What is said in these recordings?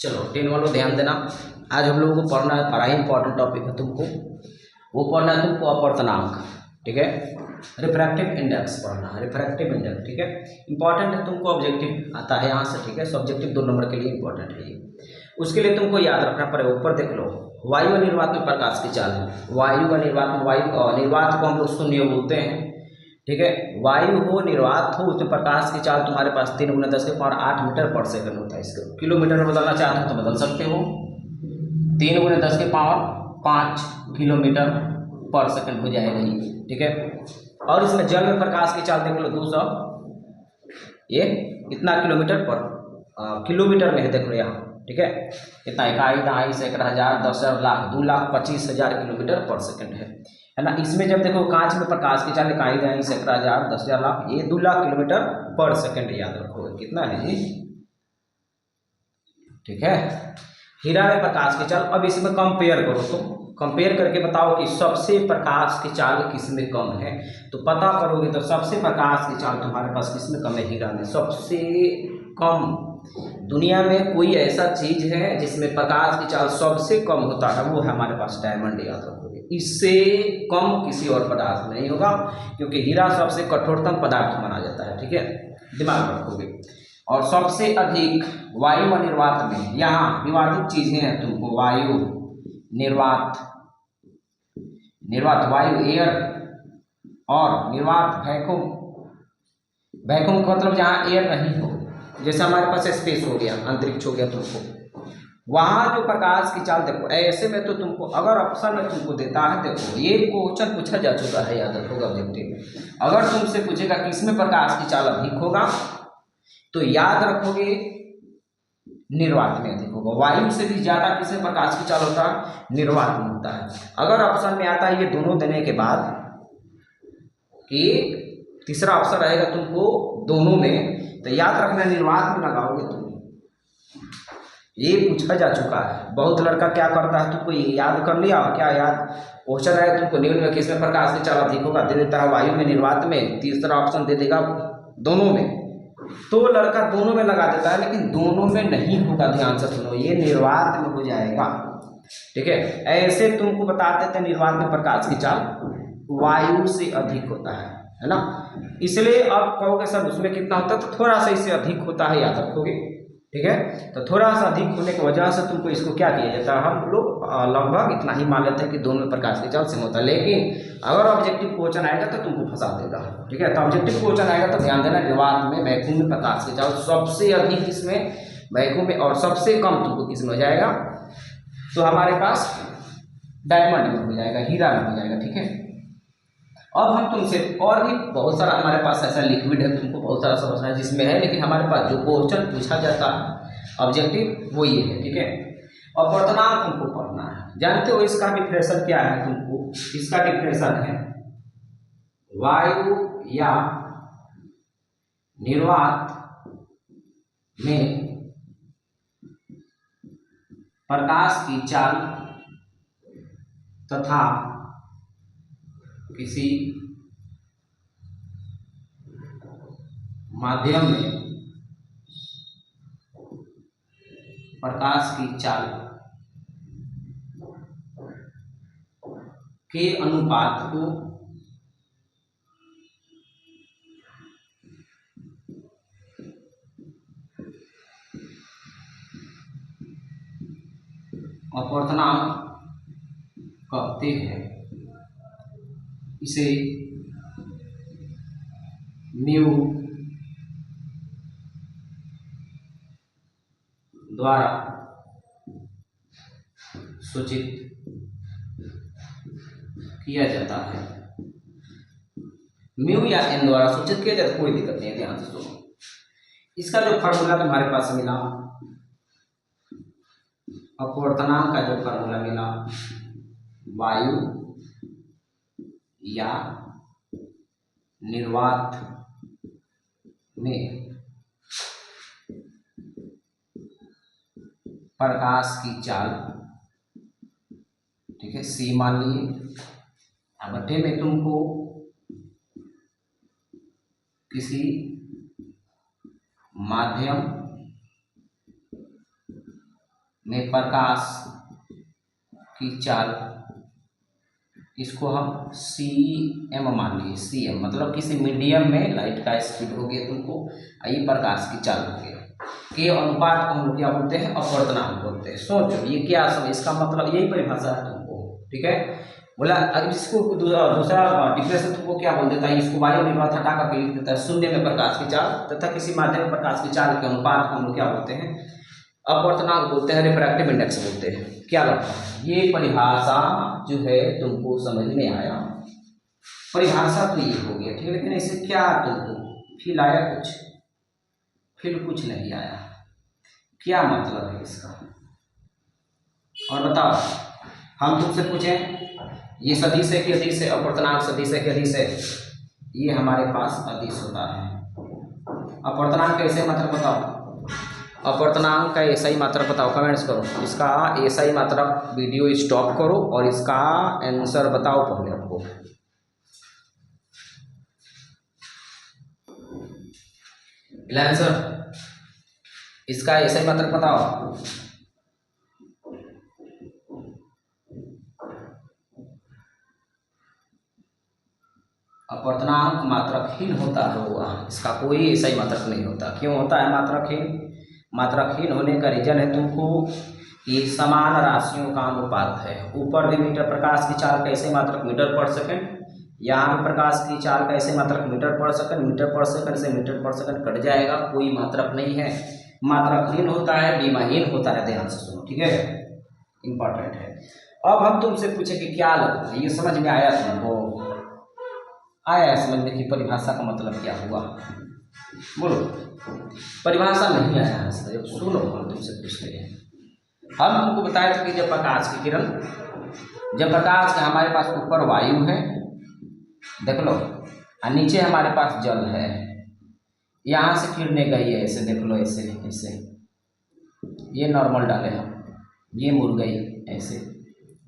चलो 10 वालों ध्यान देना। आज हम लोगों को पढ़ना है, बड़ा ही इंपॉर्टेंट टॉपिक है तुमको, वो पढ़ना है तुमको अपवर्तनांक, ठीक है। रिफ्रैक्टिव इंडेक्स पढ़ना है, रिफ्रैक्टिव इंडेक्स, ठीक है। इंपॉर्टेंट है, तुमको ऑब्जेक्टिव आता है यहाँ से, ठीक है। सब्जेक्टिव 2 नंबर के लिए इंपॉर्टेंट है ये। उसके लिए तुमको याद रखना पड़ेगा, ऊपर देख लो, वायु निर्वात में प्रकाश की चाल है। वायु व निर्वात में, वायु निर्वात को हम लोग शून्य बोलते हैं, ठीक है। वायु हो निर्वात हो, उसमें प्रकाश की चाल तुम्हारे पास 3 × 10⁸ मीटर पर सेकंड होता है। इसको किलोमीटर में बदलना चाहते हो तो बदल सकते हो, 3 × 10⁵ किलोमीटर पर सेकंड हो जाएगा ये, ठीक है। और इसमें जल में प्रकाश की चाल देख लो 200, ये इतना किलोमीटर पर किलोमीटर में है, देख लो यहाँ, ठीक है। इतना इकाई, दहाई, सैकड़ा, हजार, 10,000, लाख, 2,25,000 किलोमीटर पर सेकंड है ना। इसमें जब देखो कांच में प्रकाश की चाल इकाई, दहाई, सैकड़ा, हजार, 10,000, लाख, ये 2 लाख किलोमीटर पर सेकंड, याद रखो कितना है जी, ठीक है। हीरा में प्रकाश की चाल, अब इसमें कंपेयर करो, तो कंपेयर करके बताओ कि सबसे प्रकाश की चाल किसमें कम है। तो पता करोगे तो सबसे प्रकाश की चाल तुम्हारे पास किसमें कम है, हीरा में सबसे कम। दुनिया में कोई ऐसा चीज है जिसमें प्रकाश की चाल सबसे कम होता है, वो है हमारे पास डायमंड, याद रखोगे। इससे कम किसी और पदार्थ में नहीं होगा, क्योंकि हीरा सबसे कठोरतम पदार्थ माना जाता है, ठीक है, दिमाग रखोगे। और सबसे अधिक वायु व निर्वात में, यहाँ विवादित चीजें हैं तुमको, वायु निर्वात, निर्वात वायु एयर, और निर्वात वैक्यूम। वैक्यूम का मतलब जहाँ एयर नहीं हो, जैसे हमारे पास स्पेस हो गया, अंतरिक्ष हो गया, तुमको वहाँ जो प्रकाश की चाल देखो। ऐसे में तो तुमको अगर ऑप्शन में तुमको देता है, देखो ये क्वेश्चन पूछा जा चुका है, याद रखोगे ऑब्जेक्टिव। अगर तुमसे पूछेगा कि इसमें प्रकाश की चाल अधिक होगा, तो याद रखोगे निर्वात में अधिक होगा। वायु से भी ज्यादा किसमें प्रकाश की चाल होता है, निर्वात में होता है। अगर ऑप्शन में आता है ये दोनों देने के बाद कि तीसरा ऑप्शन रहेगा तुमको दोनों में, तो याद रखना निर्वात में लगाओगे तुम। ये पूछा जा चुका है, बहुत लड़का क्या करता है, तुमको ये याद कर लिया, क्या याद क्वेश्चन है तुमको, निम्न में किसमें प्रकाश की चाल अधिक होगा, दे देता है वायु में, निर्वात में, तीसरा ऑप्शन दे देगा दोनों में। तो लड़का दोनों में लगा देता है, लेकिन दोनों में नहीं होगा, ध्यान से सुनो, ये निर्वात में हो जाएगा, ठीक है। ऐसे तुमको बता देते हैं निर्वात में प्रकाश की चाल वायु से अधिक होता है ना। इसलिए अब कहोगे सर उसमें कितना होता है, तो थोड़ा सा इससे अधिक होता है, याद रखोगे, ठीक है। तो थोड़ा सा अधिक होने की वजह से तुमको इसको क्या किया जाता है, हम लोग लगभग इतना ही मान लेते हैं कि दोनों में प्रकाश की चाल सेम होता है। लेकिन अगर ऑब्जेक्टिव क्वेश्चन आएगा तो तुमको फंसा देगा, ठीक है। तो ऑब्जेक्टिव क्वेश्चन आएगा तो ध्यान देना, निर्वात में वैक्यूम में प्रकाश की चाल सबसे अधिक किसमें, वैक्यूम में, और सबसे कम तुमको किसमें हो जाएगा, तो हमारे पास डायमंड में हो जाएगा, हीरा में हो जाएगा, ठीक है। अब हम तुमसे और भी बहुत सारा हमारे पास ऐसा लिक्विड है, तुमको बहुत सारा समझना है जिसमें है, लेकिन हमारे पास जो क्वेश्चन पूछा जाता है ऑब्जेक्टिव वो ये है, ठीक है। अपवर्तनांक तुमको पढ़ना है, जानते हो इसका डिफरेंशन क्या है तुमको, इसका डिफरेंशन है वायु या निर्वात में प्रकाश की चाल तथा किसी माध्यम में प्रकाश की चाल के अनुपात को अपवर्तनांक कहते हैं। इसे म्यू द्वारा सूचित किया जाता है। म्यू या एन द्वारा सूचित किया जाता है, कोई दिक्कत नहीं है, ध्यान से सुनो। इसका जो फार्मूला तुम्हारे पास मिला, अपवर्तनांक का जो फार्मूला मिला, वायु या निर्वात में प्रकाश की चाल, ठीक है, सी मान लिए, भट्टे में तुमको किसी माध्यम में प्रकाश की चाल, इसको हम सी एम मान लीजिए, सी एम मतलब किसी मीडियम में लाइट का स्पीड हो गया तुमको, ये प्रकाश की चाल हो गया, के अनुपात को हम लोग क्या बोलते हैं, अपवर्तनांक बोलते हैं। सोचो ये क्या समझ, इसका मतलब यही परिभाषा है तुमको, ठीक है। बोला अब इसको दूसरा डिफरेंस तुमको क्या बोल देता है, इसको वायु निर्वात हटा कर लिख देता है शून्य में प्रकाश की चाल तथा किसी माध्यम में प्रकाश की चाल के अनुपात को हम लोग क्या बोलते हैं, अपवर्तनांक बोलते हैं, रिफ्रैक्टिव इंडेक्स बोलते हैं। क्या लगता है ये परिभाषा जो है तुमको समझ में आया? परिभाषा तो ये हो गया, ठीक है, लेकिन इससे क्या तुमको फील आया? कुछ नहीं आया। क्या मतलब है इसका? और बताओ, हम तुमसे पूछें ये सदिश है कि अदिश है, अपवर्तनांक सदिश है कि अदिश है? ये हमारे पास अदिश होता है। अपवर्तनांक कैसे मतलब बताओ, अपवर्तनांक का ऐसा ही मात्रक बताओ, कमेंट्स करो। इसका ऐसा ही मात्रक वीडियो स्टॉप करो और इसका आंसर बताओ पहले आपको। आंसर इसका ऐसा ही मात्रक बताओ। अपवर्तनांक मात्रकहीन होता होगा, इसका कोई ऐसा ही मात्रक नहीं होता। क्यों होता है मात्रकहीन? मात्रकहीन होने का रीजन है तुमको कि समान राशियों का अनुपात है। ऊपर भी मीटर प्रकाश की चाल कैसे मात्रक मीटर पर सेकंड, यहाँ भी प्रकाश की चाल कैसे मात्रक मीटर पर सेकंड से मीटर पर सेकंड कट जाएगा, कोई मात्रक नहीं है। मात्रकहीन होता है, बीमाहीन होता है। ध्यान से सुनो, ठीक है, इंपॉर्टेंट है। अब हम तुमसे पूछे कि क्या लगता है, ये समझ में आया तुमको? आया समझ में कि परिभाषा का मतलब क्या हुआ? बोलो। परिभाषा नहीं आया है, सुनो हम तुमसे पूछ रहे हैं। हम तुमको बताए थे कि जब प्रकाश की किरण, जब प्रकाश का हमारे पास ऊपर वायु है, देख लो, और नीचे हमारे पास जल है, यहाँ से किरणें गई है, ऐसे देख लो, ऐसे ऐसे, ये नॉर्मल डाले हम, ये मुड़ गई, ऐसे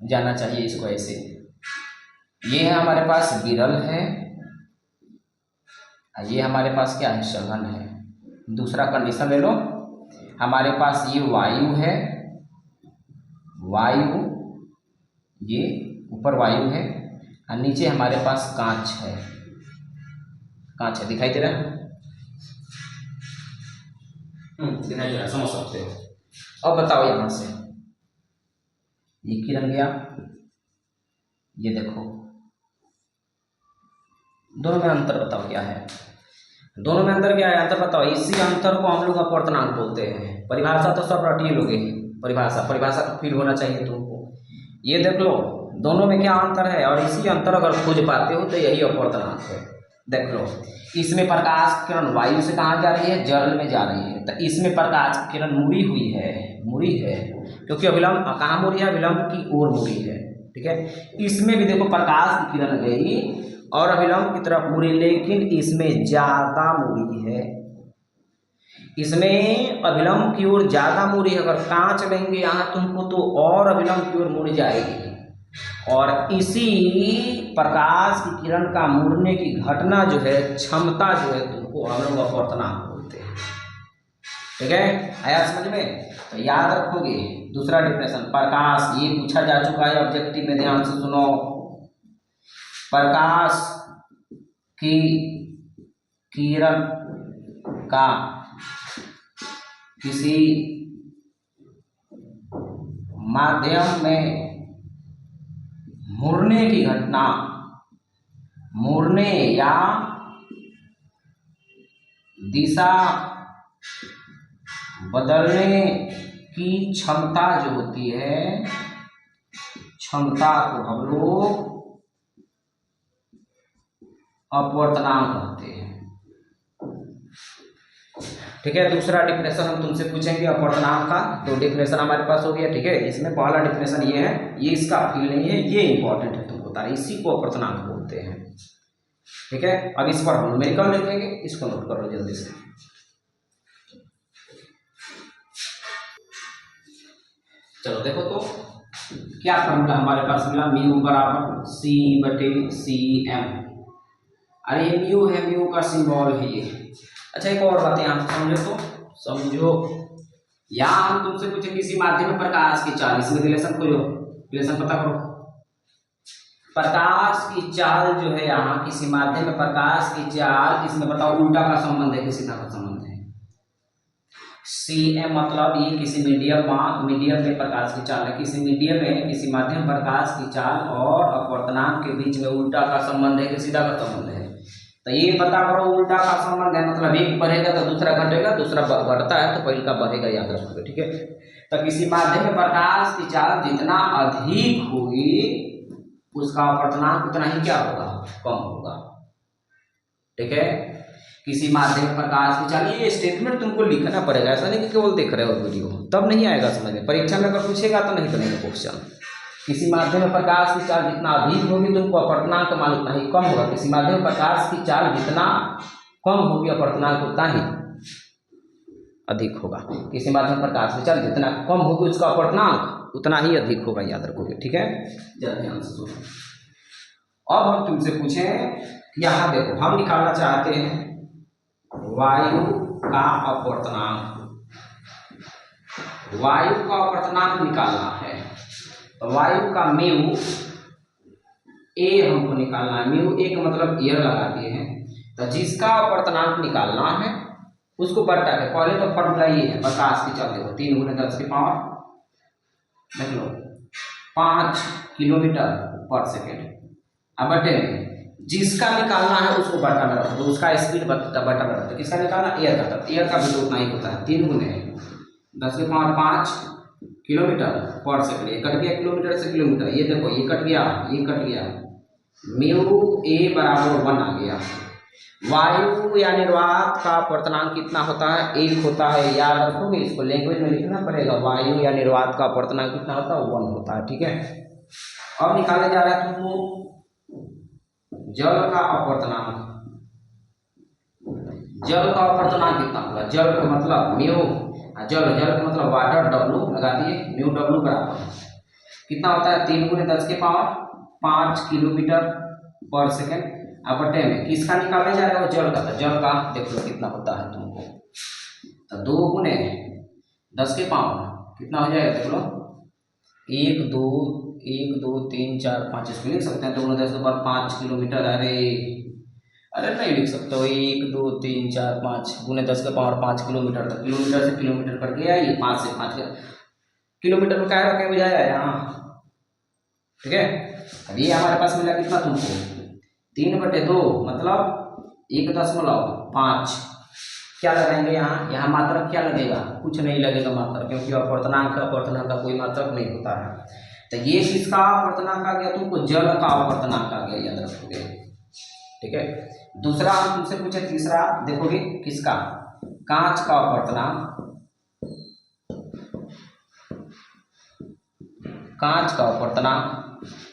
जाना चाहिए इसको, ऐसे। ये है हमारे पास विरल है, ये हमारे पास क्या है, सघन है। दूसरा कंडीशन ले लो, हमारे पास ये वायु है, वायु, ये ऊपर वायु है और नीचे हमारे पास कांच है, कांच है, दिखाई दे रहा है? दिखाई दे रहा, समझ सकते हो। अब बताओ, यहां से ये किरण गया, ये देखो, दोनों में अंतर बताओ क्या है? दोनों में अंतर क्या है? अंतर बताओ। इसी अंतर को हम लोग अपवर्तनांक बोलते हैं। परिभाषा तो सब रटी लोगे, परिभाषा तो फील होना चाहिए तुमको। ये देख लो, दोनों में क्या अंतर है, और इसी अंतर अगर खोज पाते हो तो यही अपवर्तनांक है। देख लो, इसमें प्रकाश किरण वायु से कहाँ जा रही है, जल में जा रही है, तो इसमें प्रकाश किरण मुड़ी हुई है, मुड़ी है, क्योंकि अभिलंब कहाँ मुड़ी है, विलंब की ओर मुड़ी है, ठीक है। इसमें भी देखो प्रकाश की किरण गई और अभिलंब की तरफ मुड़ी, लेकिन इसमें ज्यादा मुड़ी है, इसमें अभिलंब की ओर ज्यादा मुड़ी है। अगर कांच लेंगे यहाँ तुमको तो और अभिलंब की ओर मुड़ जाएगी, और इसी प्रकाश की किरण का मुड़ने की घटना जो है, क्षमता जो है, तुमको हम लोग अपवर्तनांक बोलते हैं, ठीक है। आया समझ में? तो याद रखोगे। दूसरा डिफिनेशन, प्रकाश, ये पूछा जा चुका है ऑब्जेक्टिव में, ध्यान से सुनो। प्रकाश की किरण का किसी माध्यम में मुड़ने की घटना, मुड़ने या दिशा बदलने की क्षमता जो होती है, क्षमता को हम लोग अपवर्तनांक कहते हैं, ठीक है। दूसरा डिफिनेशन हम तुमसे पूछेंगे अपवर्तनांक का, तो डिफिनेशन हमारे पास हो गया, ठीक है। इसमें पहला डिफिनेशन ये है, ये इसका फील नहीं है, ये इंपॉर्टेंट है तुमको बता रहे, इसी को अपवर्तनांक बोलते हैं, ठीक है। अब इस पर हम न्यूमेरिकल देखेंगे, इसको नोट कर लो जल्दी से। चलो देखो तो क्या फॉर्मूला हमारे पास मिला, म्यू बराबर सी बटे सी एम। अरे ये म्यू है, म्यू का सिंबल है ये। अच्छा, एक और बात यहाँ समझो तो, समझो यहाँ हम तुमसे पूछे किसी माध्यम में प्रकाश की चाल, इसमें रिलेशन खोजो, रिलेशन पता करो। प्रकाश की चाल जो है यहाँ किसी माध्यम में प्रकाश की चाल, इसमें बताओ उल्टा का संबंध है कि सीधा का संबंध है। CM मतलब ये किसी मीडियम में प्रकाश की चाल है, किसी मीडियम में किसी माध्यम प्रकाश की चाल और अपवर्तनांक के बीच में उल्टा का संबंध है कि सीधा का संबंध है। तो ये पता करो उल्टा का संबंध है मतलब एक बढ़ेगा तो दूसरा घटेगा, दूसरा बढ़ता है तो पहले का बढ़ेगा, याद रखोगे, ठीक है। तो किसी माध्यम में प्रकाश की चाल जितना अधिक होगी उसका अपवर्तनांक उतना ही क्या होगा, कम होगा, ठीक है। किसी माध्यम प्रकाश की चाल, ये स्टेटमेंट तुमको लिखना पड़ेगा, ऐसा नहीं कि केवल देख रहे हो वीडियो, तब नहीं आएगा समझ में। परीक्षा में अगर पूछेगा तो नहीं बनेगा क्वेश्चन। किसी माध्यम में प्रकाश की चाल जितना अधिक होगी तुमको अपवर्तनांक मान उतना ही कम होगा। किसी माध्यम में प्रकाश की चाल जितना कम होगी अपवर्तनांक उतना ही अधिक होगा। किसी माध्यम प्रकाश की चाल जितना कम होगी उसका अपवर्तनांक उतना ही अधिक होगा, याद रखोगे, ठीक है। जरा ध्यान से सुनो। अब हम तुमसे पूछें, यहाँ देखो हम निकालना चाहते हैं वायु का अपवर्तनांक, वायु का अपवर्तनांक निकालना है। तो वायु का म्यू ए हमको निकालना है। म्यू ए का मतलब एयर लगा दिए हैं। तो जिसका अपवर्तनांक निकालना है उसको बटा के, पहले तो फॉर्मूला ये है प्रकाश की चाल, देखो 3 × 10 की पावर देख लो 5 किलोमीटर पर सेकेंड। अब बटे जिसका निकालना है उसको बटा में रखो, तो उसका स्पीड बटा में रखो। तो किसका निकालना, एयर का, तो एयर का भी तो उतना ही होता है 3 × 10 की पावर 5 किलोमीटर पर सेकेंड। ये कट गया किलोमीटर से किलोमीटर, ये देखो ये कट गया, ये कट गया, म्यू ए बराबर 1 आ गया। वायु या निर्वात का अपवर्तनांक कितना होता है, 1 होता है, याद रखोगे, इसको लैंग्वेज में लिखना पड़ेगा। वायु या निर्वात का अपवर्तनांक कितना होता है, 1 होता है, ठीक है। अब निकालने जा रहा है तुमको जल का अपवर्तनांक। जल का अपवर्तनांक कितना होगा, जल का मतलब म्यू, जल का मतलब वाटर, W लगा दिए, म्यू W बराबर कितना होता है 3 × 10 की पावर 5 किलोमीटर पर सेकेंड। अब बटे में किसका निकालने जा रहे हो, जल का। तो जल का देख लो कितना होता है तुमको, तो 2 × 10 की पावर कितना हो जाएगा, देख लो 1 2 3 4 5, इसको लिख सकते हैं 2 × 10 की पावर 5 किलोमीटर। अरे नहीं लिख सकते हो, 1 2 3 4 5 × 10 की पावर 5 किलोमीटर। तो किलोमीटर से किलोमीटर कट गया, ये 5 से 5 किलोमीटर में क्या रखे बुझाया यहाँ, ठीक है। अब ये हमारे पास मिला कितना तुमको 3/2 मतलब 1.5। क्या लगाएंगे यहाँ, यहाँ मात्रक क्या लगेगा, कुछ नहीं लगेगा मात्रक, क्योंकि अपवर्तनांक का कोई मात्रक नहीं होता है। तो ये किसका अपवर्तनांक आ गया तुमको, जल का अपवर्तनांक आ गया, याद रखोगे, ठीक है। दूसरा हम तुमसे पूछे, तीसरा देखोगे किसका, कांच का अपवर्तनांक। कांच का अपवर्तनांक,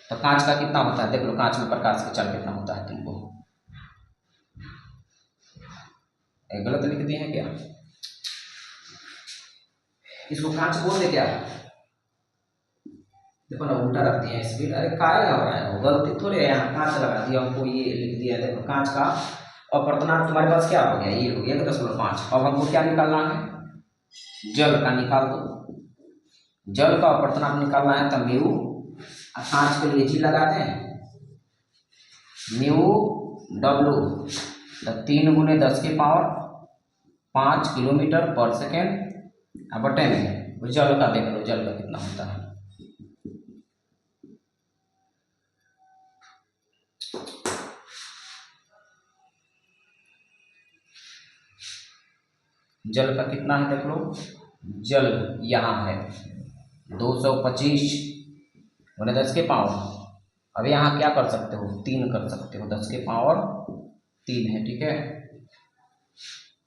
तो कांच का कितना होता है, देख लो कांच में प्रकाश की चाल कितना होता है तुमको, गलत लिख दिए हैं क्या, इसको कांच बोलते क्या, देखो ना उल्टा रख दिया स्पीड। अरे काय घबरा है, गलती थोड़ी है, यहाँ कांच लगा दिया हमको, ये लिख दिया। देखो कांच का अपवर्तनांक तुम्हारे पास क्या हो गया, ये हो गया 1.5। अब हमको क्या निकालना है, जल का निकाल दो। जल का अपवर्तनांक निकालना है तो म्यू, कांच के लिए जी लगाते हैं, म्यू W, 3 × 10 की पावर 5 किलोमीटर पर सेकेंड। अब बटे में जल का देख लो, जल का कितना होता है, जल का कितना है देख लो, जल यहाँ है 225 × 10 की पावर। अब यहाँ क्या कर सकते हो, 3 कर सकते हो, 10 की पावर 3 है, ठीक है।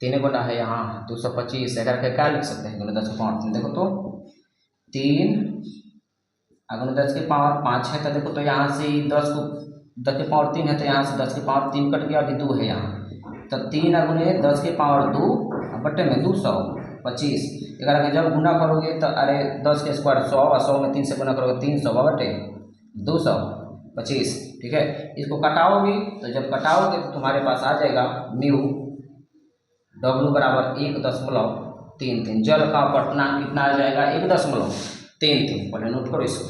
3 गुना है यहाँ 225, अगर के क्या लिख सकते हैं, 10 की पावर 3, देखो तो 3 अगर 10 की पावर 5 है, तो देखो तो यहाँ से 10 की पावर 3 है, तो यहाँ से 10 की पावर 3 कट गया, अभी 2 है यहाँ, तो 3 × 10 की पावर 2 बटे में 225। अगर के जब गुना करोगे तो अरे 10 के स्क्वायर 100, और 100 में 3 से गुना करोगे 300 बटे 225, ठीक है। इसको कटाओगे तो जब कटाओगे तो तुम्हारे पास आ जाएगा म्यू W बराबर 1.5 3 जल का अपवर्तनांक कितना आ जाएगा 1.33। पहले नोट करो इसको।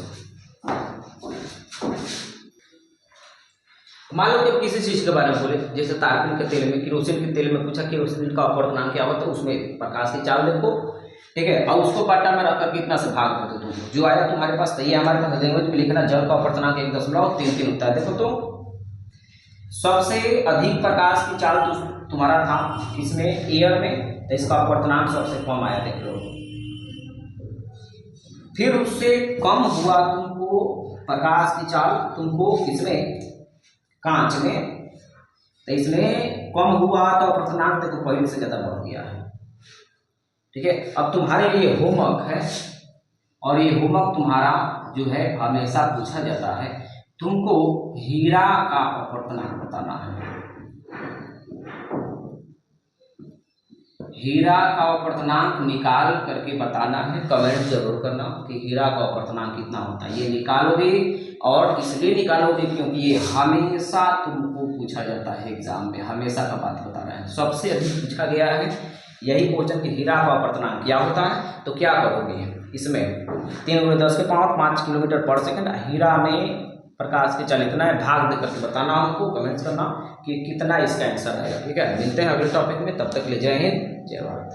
मान लो कि अब किसी चीज के बारे में बोले, जैसे तारपीन के तेल में, केरोसिन के तेल में पूछा केरोसिन का अपवर्तनांक क्या होता है, उसमें प्रकाश की चाल देखो, ठीक है, और उसको पार्टा में रखकर कितना से भाग दो तुम, जो आया तुम्हारे पास, तो ये हमारे पास लैंग्वेज में लिखना, जल का अपवर्तनांक 1.33 होता है। देखो तो सबसे अधिक प्रकाश की चाल तुम्हारा था इसमें एयर में, तो इसका अपवर्तनांक सबसे कम आया, देख लो। फिर उससे कम हुआ तुमको प्रकाश की चाल तुमको इसमें कांच में, तो इसमें कम हुआ तो अपवर्तनांक देखो पहले से ज्यादा बढ़ गया है, ठीक है। अब तुम्हारे लिए होमवर्क है, और ये होमवर्क तुम्हारा जो है हमेशा पूछा जाता है, तुमको हीरा का अपवर्तनांक बताना है। हीरा का अपवर्तनांक निकाल करके बताना है, कमेंट जरूर करना कि हीरा का अपवर्तनांक कितना होता है। ये निकालोगे, और इसलिए निकालोगे क्योंकि ये हमेशा तुमको पूछा जाता है एग्जाम में, हमेशा का बात बता रहा है, सबसे अधिक पूछा गया है यही क्वेश्चन कि हीरा का अपवर्तनांक क्या होता है। तो क्या करोगे इसमें 3 × 10 के पावर 5 किलोमीटर पर सेकंड, हीरा में प्रकाश की चाल इतना है, भाग दे करके बताना हमको, कमेंट्स करना कि कितना इसका आंसर आएगा, ठीक है। मिलते हैं अगले टॉपिक में, तब तक के लिए जय हिंद, जय भारत।